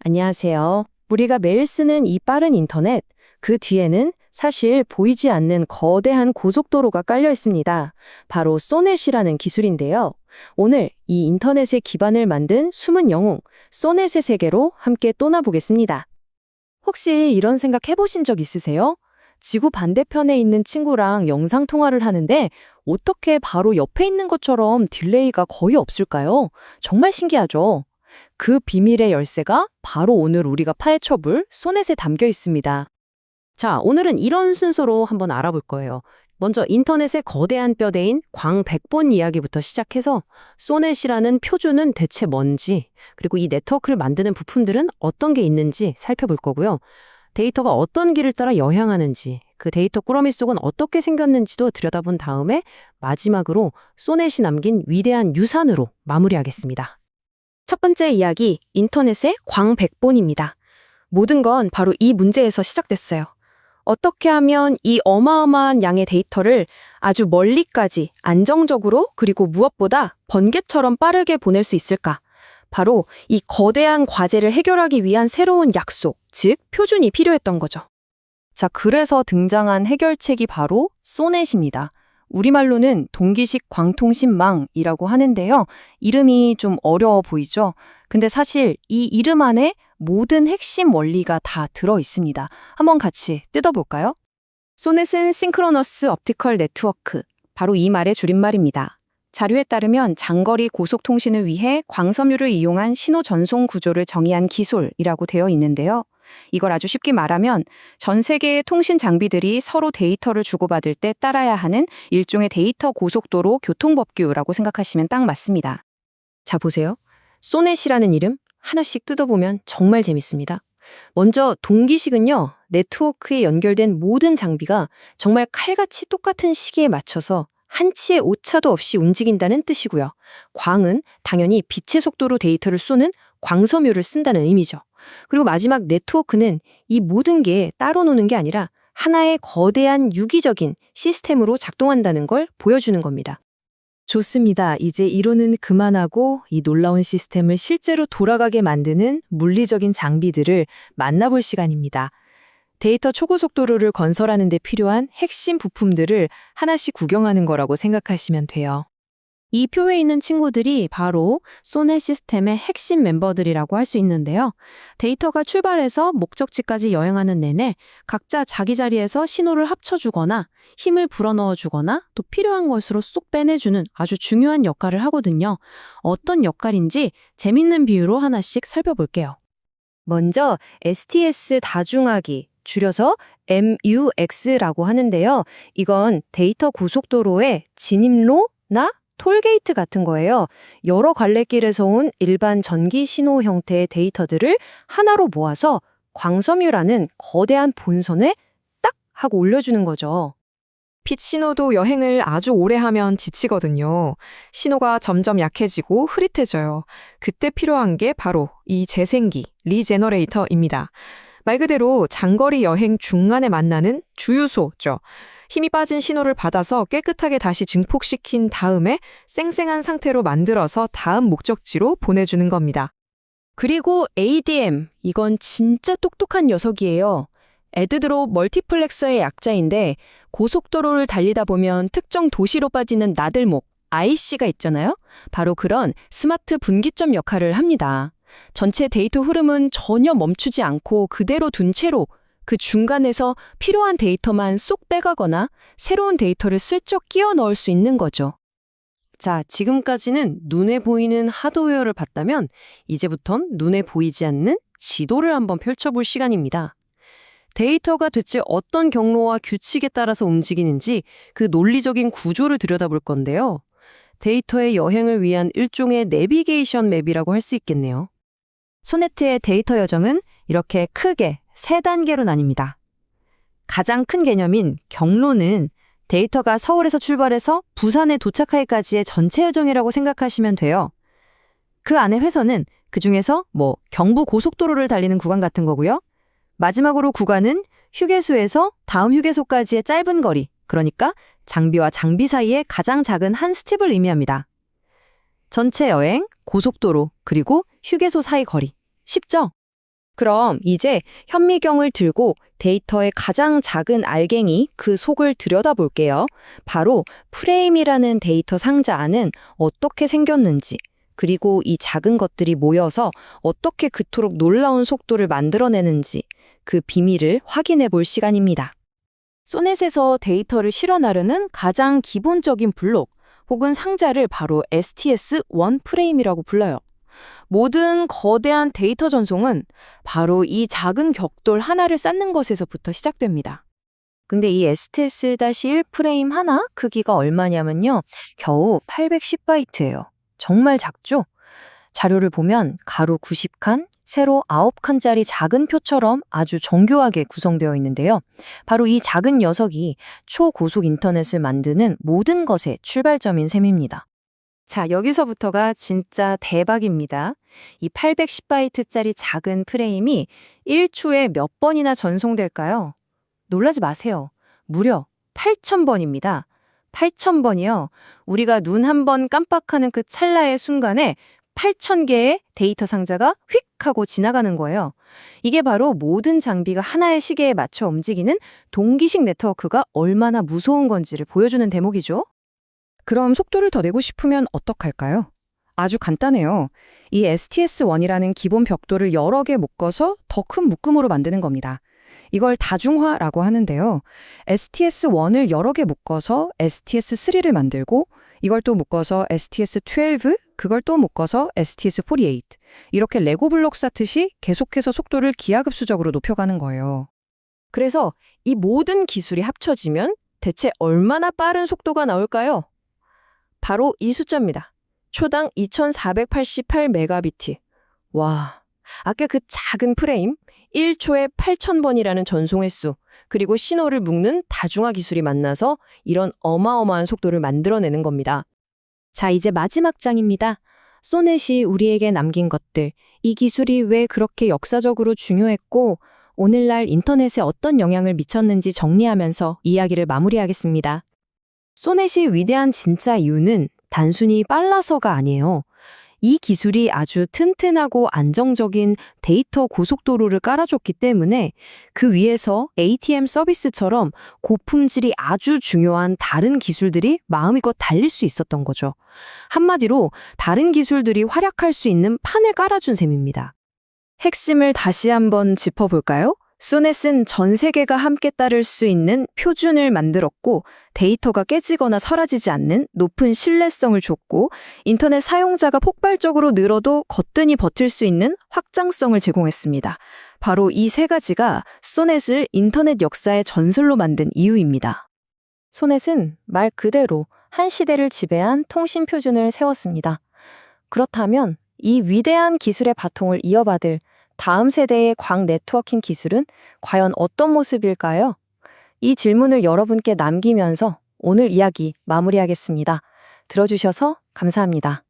안녕하세요. 우리가 매일 쓰는 이 빠른 인터넷, 그 뒤에는 사실 보이지 않는 거대한 고속도로가 깔려 있습니다. 바로 소넷이라는 기술인데요. 오늘 이 인터넷의 기반을 만든 숨은 영웅, 소넷의 세계로 함께 떠나보겠습니다. 혹시 이런 생각 해보신 적 있으세요? 지구 반대편에 있는 친구랑 영상통화를 하는데 어떻게 바로 옆에 있는 것처럼 딜레이가 거의 없을까요? 정말 신기하죠? 그 비밀의 열쇠가 바로 오늘 우리가 파헤쳐볼 소넷에 담겨 있습니다. 자, 오늘은 이런 순서로 한번 알아볼 거예요. 먼저 인터넷의 거대한 뼈대인 광백본 이야기부터 시작해서 소넷이라는 표준은 대체 뭔지, 그리고 이 네트워크를 만드는 부품들은 어떤 게 있는지 살펴볼 거고요. 데이터가 어떤 길을 따라 여행하는지, 그 데이터 꾸러미 속은 어떻게 생겼는지도 들여다본 다음에 마지막으로 소넷이 남긴 위대한 유산으로 마무리하겠습니다. 첫 번째 이야기, 인터넷의 광백본입니다. 모든 건 바로 이 문제에서 시작됐어요. 어떻게 하면 이 어마어마한 양의 데이터를 아주 멀리까지 안정적으로 그리고 무엇보다 번개처럼 빠르게 보낼 수 있을까? 바로 이 거대한 과제를 해결하기 위한 새로운 약속, 즉 표준이 필요했던 거죠. 자, 그래서 등장한 해결책이 바로 소넷입니다. 우리말로는 동기식 광통신망이라고 하는데요. 이름이 좀 어려워 보이죠? 근데 사실 이 이름 안에 모든 핵심 원리가 다 들어 있습니다. 한번 같이 뜯어볼까요? 소넷은 싱크로너스 옵티컬 네트워크, 바로 이 말의 줄임말입니다. 자료에 따르면 장거리 고속통신을 위해 광섬유를 이용한 신호 전송 구조를 정의한 기술이라고 되어 있는데요. 이걸 아주 쉽게 말하면 전 세계의 통신 장비들이 서로 데이터를 주고받을 때 따라야 하는 일종의 데이터 고속도로 교통법규라고 생각하시면 딱 맞습니다. 자, 보세요. 소넷이라는 이름 하나씩 뜯어보면 정말 재밌습니다. 먼저 동기식은요, 네트워크에 연결된 모든 장비가 정말 칼같이 똑같은 시기에 맞춰서 한치의 오차도 없이 움직인다는 뜻이고요. 광은 당연히 빛의 속도로 데이터를 쏘는 광섬유를 쓴다는 의미죠. 그리고 마지막 네트워크는 이 모든 게 따로 노는 게 아니라 하나의 거대한 유기적인 시스템으로 작동한다는 걸 보여주는 겁니다. 좋습니다. 이제 이론은 그만하고 이 놀라운 시스템을 실제로 돌아가게 만드는 물리적인 장비들을 만나볼 시간입니다. 데이터 초고속도로를 건설하는 데 필요한 핵심 부품들을 하나씩 구경하는 거라고 생각하시면 돼요. 이 표에 있는 친구들이 바로 소넷 시스템의 핵심 멤버들이라고 할 수 있는데요. 데이터가 출발해서 목적지까지 여행하는 내내 각자 자기 자리에서 신호를 합쳐주거나 힘을 불어넣어주거나 또 필요한 것으로 쏙 빼내주는 아주 중요한 역할을 하거든요. 어떤 역할인지 재밌는 비유로 하나씩 살펴볼게요. 먼저 STS 다중하기, 줄여서 MUX라고 하는데요. 이건 데이터 고속도로의 진입로나 톨게이트 같은 거예요. 여러 갈래길에서 온 일반 전기 신호 형태의 데이터들을 하나로 모아서 광섬유라는 거대한 본선에 딱 하고 올려주는 거죠. 빛 신호도 여행을 아주 오래 하면 지치거든요. 신호가 점점 약해지고 흐릿해져요. 그때 필요한 게 바로 이 재생기, 리제너레이터입니다. 말 그대로 장거리 여행 중간에 만나는 주유소죠. 힘이 빠진 신호를 받아서 깨끗하게 다시 증폭시킨 다음에 쌩쌩한 상태로 만들어서 다음 목적지로 보내주는 겁니다. 그리고 ADM, 이건 진짜 똑똑한 녀석이에요. 애드드롭 멀티플렉서의 약자인데 고속도로를 달리다 보면 특정 도시로 빠지는 나들목, IC가 있잖아요. 바로 그런 스마트 분기점 역할을 합니다. 전체 데이터 흐름은 전혀 멈추지 않고 그대로 둔 채로 그 중간에서 필요한 데이터만 쏙 빼가거나 새로운 데이터를 슬쩍 끼워 넣을 수 있는 거죠. 자, 지금까지는 눈에 보이는 하드웨어를 봤다면 이제부턴 눈에 보이지 않는 지도를 한번 펼쳐볼 시간입니다. 데이터가 대체 어떤 경로와 규칙에 따라서 움직이는지 그 논리적인 구조를 들여다볼 건데요. 데이터의 여행을 위한 일종의 내비게이션 맵이라고 할 수 있겠네요. 소네트의 데이터 여정은 이렇게 크게 세 단계로 나뉩니다. 가장 큰 개념인 경로는 데이터가 서울에서 출발해서 부산에 도착하기까지의 전체 여정이라고 생각하시면 돼요. 그 안에 회선은 그중에서 경부 고속도로를 달리는 구간 같은 거고요. 마지막으로 구간은 휴게소에서 다음 휴게소까지의 짧은 거리, 그러니까 장비와 장비 사이의 가장 작은 한 스텝을 의미합니다. 전체 여행, 고속도로, 그리고 휴게소 사이 거리. 쉽죠? 그럼 이제 현미경을 들고 데이터의 가장 작은 알갱이 그 속을 들여다볼게요. 바로 프레임이라는 데이터 상자 안은 어떻게 생겼는지, 그리고 이 작은 것들이 모여서 어떻게 그토록 놀라운 속도를 만들어내는지 그 비밀을 확인해 볼 시간입니다. 소넷에서 데이터를 실어 나르는 가장 기본적인 블록 혹은 상자를 바로 STS1 프레임이라고 불러요. 모든 거대한 데이터 전송은 바로 이 작은 벽돌 하나를 쌓는 것에서부터 시작됩니다. 근데 이 STS-1 프레임 하나 크기가 얼마냐면요. 겨우 810바이트예요. 정말 작죠? 자료를 보면 가로 90칸, 세로 9칸짜리 작은 표처럼 아주 정교하게 구성되어 있는데요. 바로 이 작은 녀석이 초고속 인터넷을 만드는 모든 것의 출발점인 셈입니다. 자, 여기서부터가 진짜 대박입니다. 이 810바이트짜리 작은 프레임이 1초에 몇 번이나 전송될까요? 놀라지 마세요. 무려 8,000번입니다. 8,000번이요. 우리가 눈 한 번 깜빡하는 그 찰나의 순간에 8,000개의 데이터 상자가 휙 하고 지나가는 거예요. 이게 바로 모든 장비가 하나의 시계에 맞춰 움직이는 동기식 네트워크가 얼마나 무서운 건지를 보여주는 대목이죠. 그럼 속도를 더 내고 싶으면 어떡할까요? 아주 간단해요. 이 STS1이라는 기본 벽돌을 여러 개 묶어서 더 큰 묶음으로 만드는 겁니다. 이걸 다중화라고 하는데요. STS1을 여러 개 묶어서 STS3를 만들고 이걸 또 묶어서 STS12, 그걸 또 묶어서 STS48. 이렇게 레고 블록 쌓듯이 계속해서 속도를 기하급수적으로 높여가는 거예요. 그래서 이 모든 기술이 합쳐지면 대체 얼마나 빠른 속도가 나올까요? 바로 이 숫자입니다. 초당 2488메가비트. 와, 아까 그 작은 프레임, 1초에 8,000번이라는 전송 횟수, 그리고 신호를 묶는 다중화 기술이 만나서 이런 어마어마한 속도를 만들어내는 겁니다. 자, 이제 마지막 장입니다. 소넷이 우리에게 남긴 것들, 이 기술이 왜 그렇게 역사적으로 중요했고 오늘날 인터넷에 어떤 영향을 미쳤는지 정리하면서 이야기를 마무리하겠습니다. 소넷이 위대한 진짜 이유는 단순히 빨라서가 아니에요. 이 기술이 아주 튼튼하고 안정적인 데이터 고속도로를 깔아줬기 때문에 그 위에서 ATM 서비스처럼 고품질이 아주 중요한 다른 기술들이 마음껏 달릴 수 있었던 거죠. 한마디로 다른 기술들이 활약할 수 있는 판을 깔아준 셈입니다. 핵심을 다시 한번 짚어볼까요? 소넷은 전 세계가 함께 따를 수 있는 표준을 만들었고 데이터가 깨지거나 사라지지 않는 높은 신뢰성을 줬고 인터넷 사용자가 폭발적으로 늘어도 거뜬히 버틸 수 있는 확장성을 제공했습니다. 바로 이 세 가지가 소넷을 인터넷 역사의 전설로 만든 이유입니다. 소넷은 말 그대로 한 시대를 지배한 통신 표준을 세웠습니다. 그렇다면 이 위대한 기술의 바통을 이어받을 다음 세대의 광 네트워킹 기술은 과연 어떤 모습일까요? 이 질문을 여러분께 남기면서 오늘 이야기 마무리하겠습니다. 들어주셔서 감사합니다.